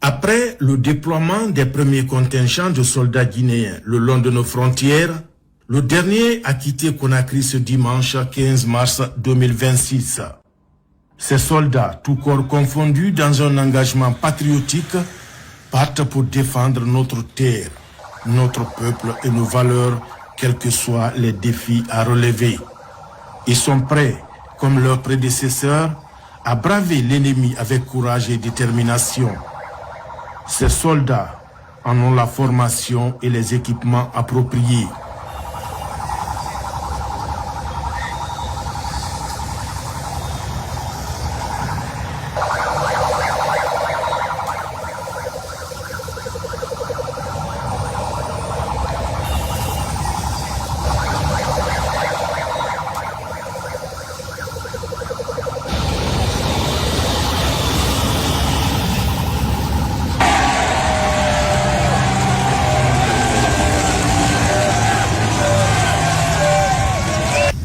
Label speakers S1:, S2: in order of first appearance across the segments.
S1: Après le déploiement des premiers contingents de soldats guinéens le long de nos frontières, le dernier a quitté Conakry ce dimanche 15 mars 2026. Ces soldats, tout corps confondus dans un engagement patriotique, partent pour défendre notre terre, notre peuple et nos valeurs, quels que soient les défis à relever. Ils sont prêts, comme leurs prédécesseurs, à braver l'ennemi avec courage et détermination. Ces soldats en ont la formation et les équipements appropriés.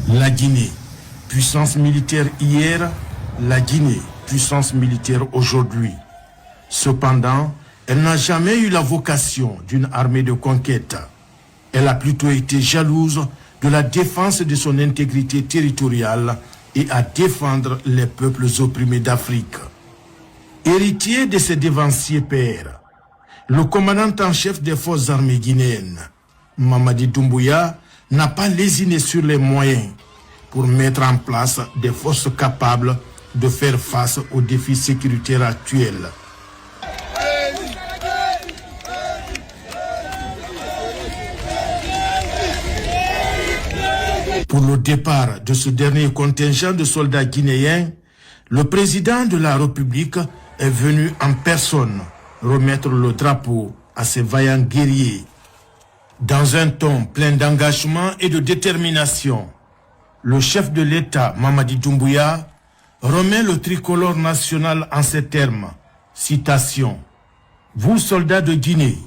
S1: La Guinée, puissance militaire hier, la Guinée, puissance militaire aujourd'hui. Cependant, elle n'a jamais eu la vocation d'une armée de conquête. Elle a plutôt été jalouse de la défense de son intégrité territoriale et à défendre les peuples opprimés d'Afrique. Héritier de ses dévanciers pères, le commandant en chef des forces armées guinéennes, Mamadi Doumbouya, n'a pas lésiné sur les moyens pour mettre en place des forces capables de faire face aux défis sécuritaires actuels. Pour le départ de ce dernier contingent de soldats guinéens, le président de la République est venu en personne remettre le drapeau à ces vaillants guerriers. Dans un ton plein d'engagement et de détermination, le chef de l'État, Mamadi Doumbouya, remet le tricolore national en ces termes. Citation. « Vous, soldats de Guinée,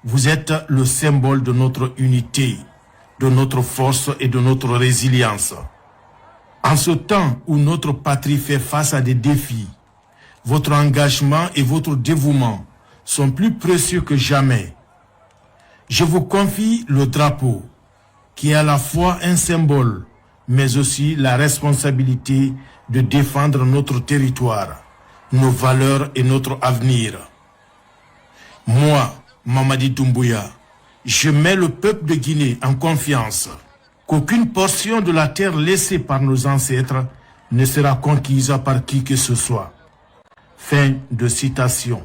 S1: vous êtes le symbole de notre unité, de notre force et de notre résilience. En ce temps où notre patrie fait face à des défis, votre engagement et votre dévouement sont plus précieux que jamais. Je vous confie le drapeau, qui est à la fois un symbole, mais aussi la responsabilité de défendre notre territoire, nos valeurs et notre avenir. Moi, Mamadi Doumbouya, je mets le peuple de Guinée en confiance qu'aucune portion de la terre laissée par nos ancêtres ne sera conquise par qui que ce soit. » Fin de citation.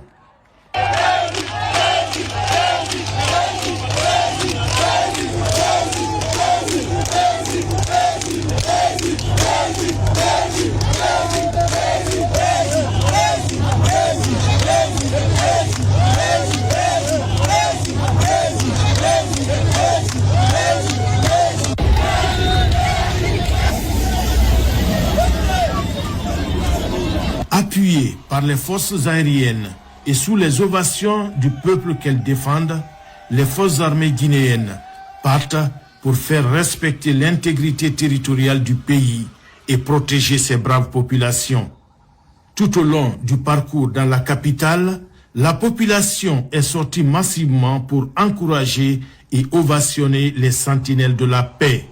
S1: Appuyées par les forces aériennes et sous les ovations du peuple qu'elles défendent, les forces armées guinéennes partent pour faire respecter l'intégrité territoriale du pays et protéger ses braves populations. Tout au long du parcours dans la capitale, la population est sortie massivement pour encourager et ovationner les sentinelles de la paix.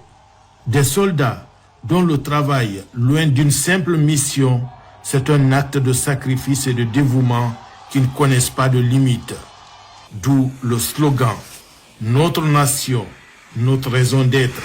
S1: Des soldats dont le travail, loin d'une simple mission, c'est un acte de sacrifice et de dévouement qui ne connaissent pas de limites. D'où le slogan « Notre nation, notre raison d'être ».